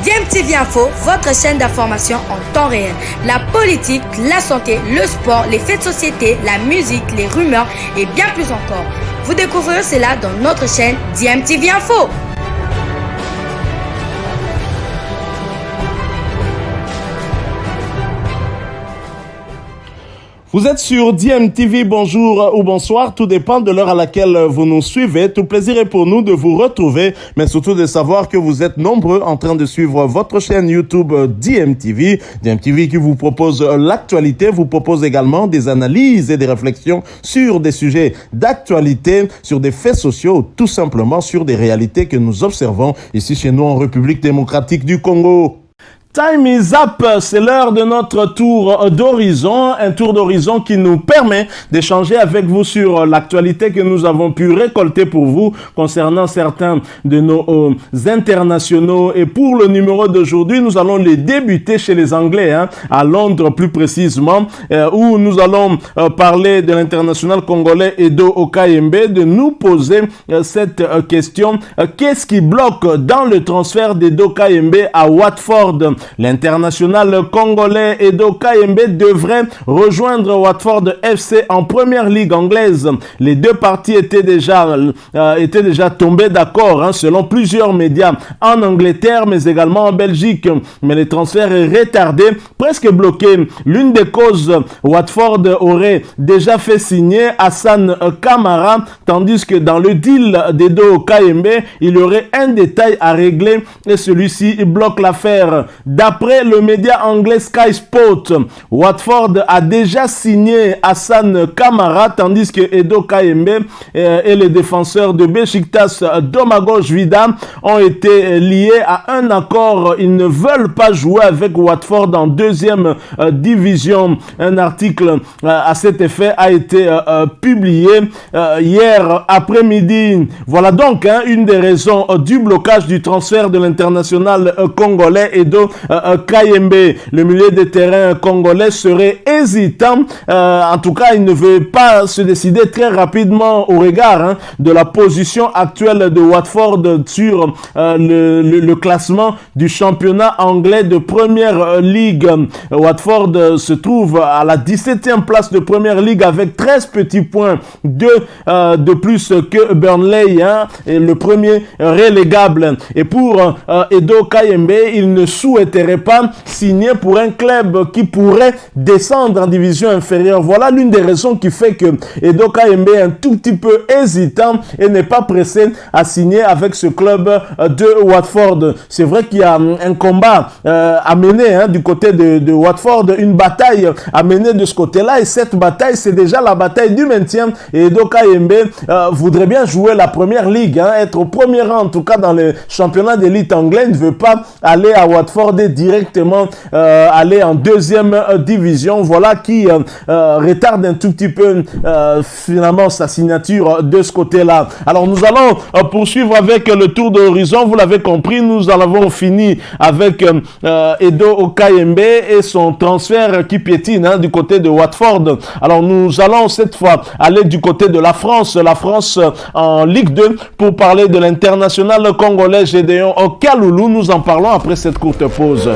DMTV Info, votre chaîne d'information en temps réel. La politique, la santé, le sport, les faits de société, la musique, les rumeurs et bien plus encore. Vous découvrirez cela dans notre chaîne DMTV Info. Vous êtes sur DMTV, bonjour ou bonsoir, tout dépend de l'heure à laquelle vous nous suivez. Tout plaisir est pour nous de vous retrouver, mais surtout de savoir que vous êtes nombreux en train de suivre votre chaîne YouTube DMTV. DMTV qui vous propose l'actualité, vous propose également des analyses et des réflexions sur des sujets d'actualité, sur des faits sociaux, ou tout simplement sur des réalités que nous observons ici chez nous en République démocratique du Congo. Time is up, c'est l'heure de notre tour d'horizon, un tour d'horizon qui nous permet d'échanger avec vous sur l'actualité que nous avons pu récolter pour vous concernant certains de nos internationaux. Et pour le numéro d'aujourd'hui, nous allons les débuter chez les Anglais, à Londres plus précisément, où nous allons parler de l'international congolais Edo Okayembe, de nous poser cette question. Qu'est-ce qui bloque dans le transfert d'Edo Okayembe à Watford? L'international congolais Edo Okayembe devrait rejoindre Watford FC en première ligue anglaise. Les deux parties étaient déjà tombées d'accord, selon plusieurs médias en Angleterre, mais également en Belgique. Mais le transfert est retardé, presque bloqué. L'une des causes, Watford aurait déjà fait signer Hassan Kamara, tandis que dans le deal d'Edo Okayembe, il y aurait un détail à régler et celui-ci bloque l'affaire. D'après le média anglais Sky Sport, Watford a déjà signé Hassan Kamara, tandis que Edo Okayembe et les défenseurs de Besiktas, Domagoj Vida, ont été liés à un accord. Ils ne veulent pas jouer avec Watford en deuxième division. Un article à cet effet a été publié hier après-midi. Voilà donc une des raisons du blocage du transfert de l'international congolais Edo Okayembe. Le milieu de terrain congolais serait hésitant. En tout cas, il ne veut pas se décider très rapidement au regard de la position actuelle de Watford sur le classement du championnat anglais de première ligue. Watford se trouve à la 17e place de première ligue avec 13 petits points de plus que Burnley, et le premier relégable. Et pour Edo Okayembe, il ne souhaiterait pas signer pour un club qui pourrait descendre en division inférieure. Voilà l'une des raisons qui fait que Edo Okayembe est un tout petit peu hésitant et n'est pas pressé à signer avec ce club de Watford. C'est vrai qu'il y a un combat à mener du côté de Watford, une bataille à mener de ce côté-là, et cette bataille, c'est déjà la bataille du maintien. Et Edo Okayembe voudrait bien jouer la première ligue, être au premier rang, en tout cas dans le championnat d'élite anglais. Il ne veut pas aller à Watford et directement aller en deuxième division. Voilà qui retarde un tout petit peu finalement sa signature de ce côté-là. Alors nous allons poursuivre avec le tour d'horizon. Vous l'avez compris, nous en avons fini avec Edo Okayembe et son transfert qui piétine du côté de Watford. Alors nous allons cette fois aller du côté de la France en Ligue 2 pour parler de l'international congolais Gédéon Kalulu. Nous en parlons après cette courte pause.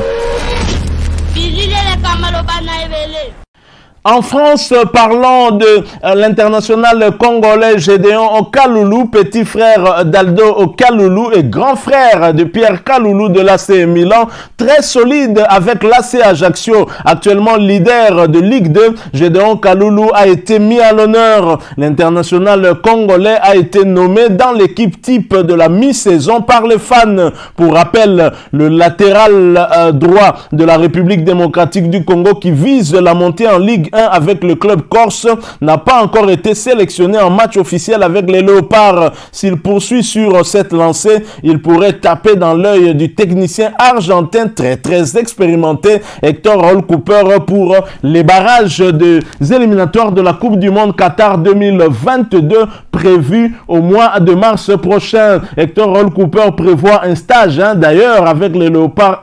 En France, parlons de l'international congolais Gédéon Kalulu, petit frère d'Aldo Kalulu et grand frère de Pierre Kalulu de l'AC Milan, très solide avec l'AC Ajaccio, actuellement leader de Ligue 2. Gédéon Kalulu a été mis à l'honneur. L'international congolais a été nommé dans l'équipe type de la mi-saison par les fans. Pour rappel, le latéral droit de la République démocratique du Congo qui vise la montée en Ligue 1 avec le club corse n'a pas encore été sélectionné en match officiel avec les Léopards. S'il poursuit sur cette lancée, il pourrait taper dans l'œil du technicien argentin très expérimenté Hector Roll Cooper pour les barrages des éliminatoires de la Coupe du Monde Qatar 2022 prévus au mois de mars prochain. Hector Roll Cooper prévoit un stage d'ailleurs avec les Léopards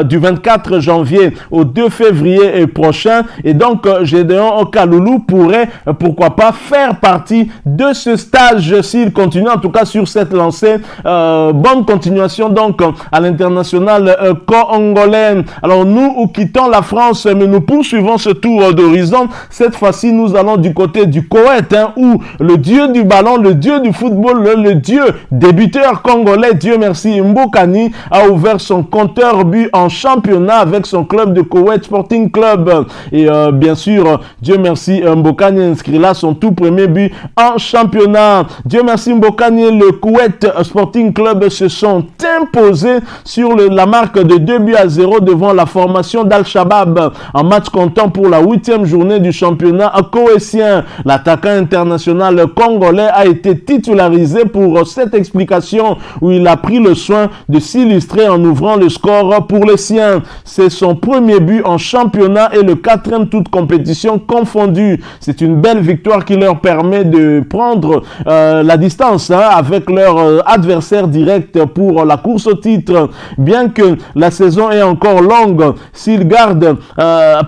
du 24 janvier au 2 février prochain, et donc Gédéon Kaloulou pourrait, pourquoi pas, faire partie de ce stage s'il continue, en tout cas sur cette lancée. Bonne continuation donc à l'international congolais. Alors nous quittons la France, mais nous poursuivons ce tour d'horizon. Cette fois-ci, nous allons du côté du Koweït, où le dieu du ballon, le dieu du football, le dieu débuteur congolais, Dieu merci, Mbokani, a ouvert son compteur but en championnat avec son club de Koweït Sporting Club. Et bien sûr, Dieu merci, Mbokani inscrit là son tout premier but en championnat. Dieu merci, Mbokani et le Koweït Sporting Club se sont imposés sur la marque de 2-0 devant la formation d'Al-Shabaab en match comptant pour la 8e journée du championnat koweïtien. L'attaquant international congolais a été titularisé pour cette explication où il a pris le soin de s'illustrer en ouvrant le score pour les siens. C'est son premier but en championnat et le 4e toute compétition confondue. C'est une belle victoire qui leur permet de prendre la distance avec leur adversaire direct pour la course au titre. Bien que la saison est encore longue, s'ils gardent,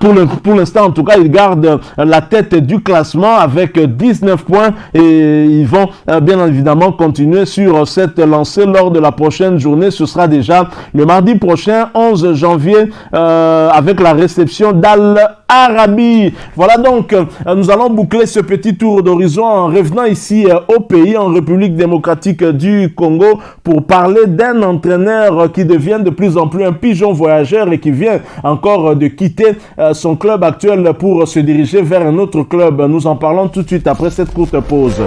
pour l'instant en tout cas, ils gardent la tête du classement avec 19 points et ils vont bien évidemment continuer sur cette lancée lors de la prochaine journée. Ce sera déjà le mardi prochain, 11 janvier, avec la réception d'Al-Arabi. Voilà donc, nous allons boucler ce petit tour d'horizon en revenant ici au pays, en République démocratique du Congo, pour parler d'un entraîneur qui devient de plus en plus un pigeon voyageur et qui vient encore de quitter son club actuel pour se diriger vers un autre club. Nous en parlons tout de suite après cette courte pause.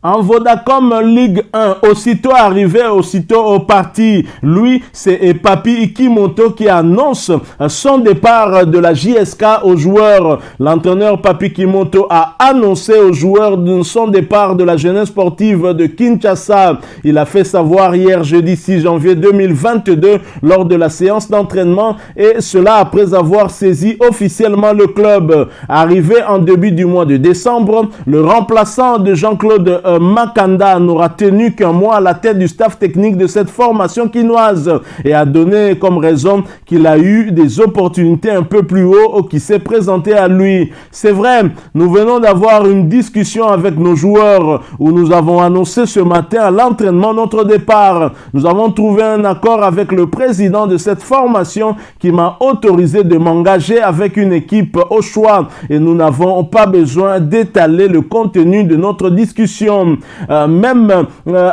En Vodacom Ligue 1, aussitôt arrivé, aussitôt parti. Lui, c'est Papi Ikimoto qui annonce son départ de la JSK aux joueurs. L'entraîneur Papi Ikimoto a annoncé aux joueurs son départ de la jeunesse sportive de Kinshasa. Il a fait savoir hier jeudi 6 janvier 2022 lors de la séance d'entraînement et cela après avoir saisi officiellement le club. Arrivé en début du mois de décembre, le remplaçant de Jean-Claude Makanda n'aura tenu qu'un mois à la tête du staff technique de cette formation quinoise et a donné comme raison qu'il a eu des opportunités un peu plus haut qui s'est présenté à lui. C'est vrai, nous venons d'avoir une discussion avec nos joueurs où nous avons annoncé ce matin à l'entraînement notre départ. Nous avons trouvé un accord avec le président de cette formation qui m'a autorisé de m'engager avec une équipe au choix et nous n'avons pas besoin d'étaler le contenu de notre discussion. Même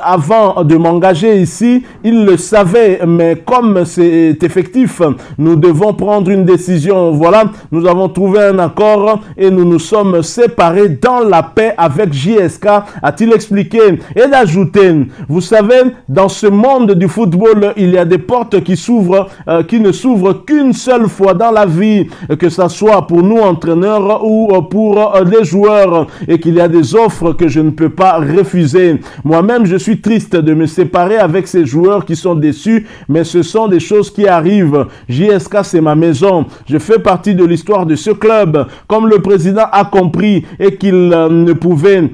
avant de m'engager ici, il le savait, mais comme c'est effectif, nous devons prendre une décision. Voilà, nous avons trouvé un accord et nous nous sommes séparés dans la paix avec JSK, a-t-il expliqué. Et d'ajouter, vous savez, dans ce monde du football, il y a des portes qui s'ouvrent, qui ne s'ouvrent qu'une seule fois dans la vie, que ça soit pour nous entraîneurs ou pour les joueurs, et qu'il y a des offres que je ne peux pas refuser. Moi-même, je suis triste de me séparer avec ces joueurs qui sont déçus, mais ce sont des choses qui arrivent. JSK, c'est ma maison. Je fais partie de l'histoire de ce club. Comme le président a compris et qu'il ne pouvait,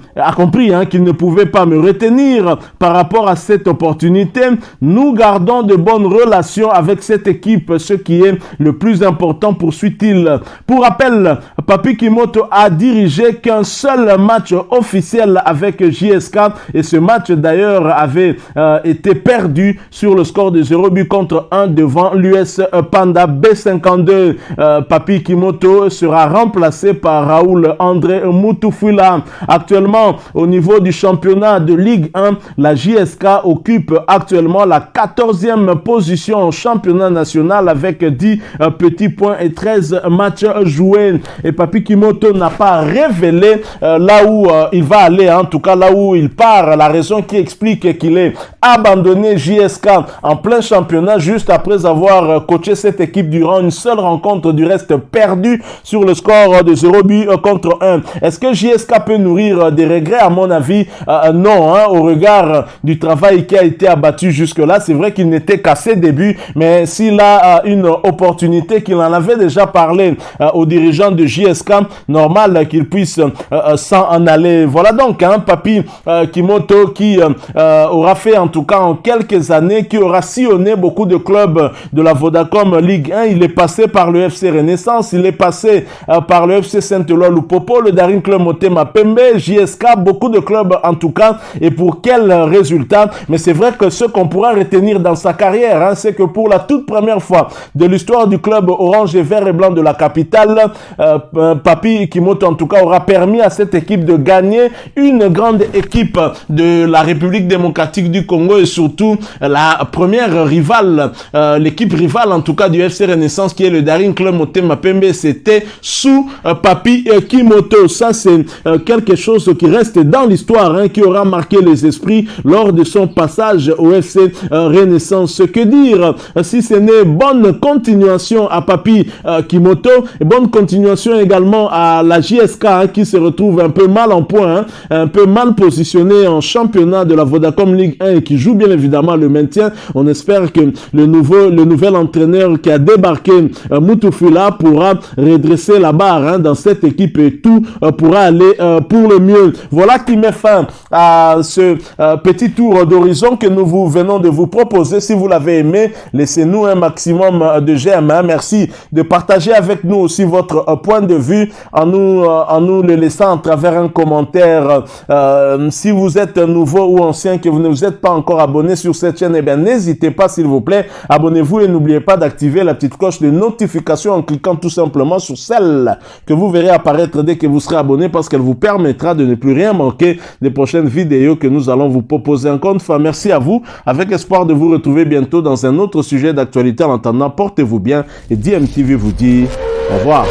qu'il ne pouvait pas me retenir par rapport à cette opportunité, nous gardons de bonnes relations avec cette équipe, ce qui est le plus important, poursuit-il. Pour rappel, Papi Ikimoto a dirigé qu'un seul match officiel avec JSK et ce match d'ailleurs avait été perdu sur le score de 0 contre 1 devant l'US Panda B52. Papi Ikimoto sera remplacé par Raoul André Mutufula. Actuellement, au niveau du championnat de Ligue 1, la JSK occupe actuellement la 14e position en championnat national avec 10 petits points et 13 matchs joués. Et Papi Ikimoto n'a pas révélé là où il va aller, en tout cas là où il part, la raison qui explique qu'il est abandonné JSK en plein championnat juste après avoir coaché cette équipe durant une seule rencontre, du reste perdu sur le score de 0 contre 1. Est-ce que JSK peut nourrir des regrets? À mon avis, non, au regard du travail qui a été abattu jusque-là. C'est vrai qu'il n'était qu'à ses débuts, mais s'il a une opportunité, qu'il en avait déjà parlé aux dirigeants de JSK, normal qu'il puisse s'en aller. Voilà donc, Papi Papi Kimoto qui aura fait en tout cas en quelques années, qui aura sillonné beaucoup de clubs de la Vodacom Ligue 1. Il est passé par le FC Renaissance, il est passé par le FC Saint-Éloi Lupopo, le Daring Club Motema Pembe, JSK, beaucoup de clubs en tout cas. Et pour quel résultat? Mais c'est vrai que ce qu'on pourra retenir dans sa carrière, c'est que pour la toute première fois de l'histoire du club orange et vert et blanc de la capitale, Papi Kimoto en tout cas aura permis à cette équipe de gagner une grande équipe de la République démocratique du Congo et surtout la première rivale, l'équipe rivale en tout cas du FC Renaissance qui est le Daring Club Motema Pembe, c'était sous Papi Kimoto. Ça c'est quelque chose qui reste dans l'histoire, qui aura marqué les esprits lors de son passage au FC Renaissance. Que dire si ce n'est bonne continuation à Papi Kimoto et bonne continuation également à la JSK qui se retrouve un peu mal en point, un peu mal positionné en championnat de la Vodacom Ligue 1 et qui joue bien évidemment le maintien. On espère que le nouvel entraîneur qui a débarqué, Mutufula, pourra redresser la barre dans cette équipe et tout pourra aller pour le mieux. Voilà qui met fin à ce petit tour d'horizon que nous venons de vous proposer. Si vous l'avez aimé, laissez-nous un maximum de j'aime. Merci de partager avec nous aussi votre point de vue en nous le laissant à travers un commentaire. Si vous êtes nouveau ou ancien, que vous ne vous êtes pas encore abonné sur cette chaîne, eh bien n'hésitez pas s'il vous plaît, abonnez-vous et n'oubliez pas d'activer la petite cloche de notification en cliquant tout simplement sur celle que vous verrez apparaître dès que vous serez abonné, parce qu'elle vous permettra de ne plus rien manquer des prochaines vidéos que nous allons vous proposer. Encore une fois, merci à vous, avec espoir de vous retrouver bientôt dans un autre sujet d'actualité. En attendant, portez-vous bien et DMTV vous dit au revoir.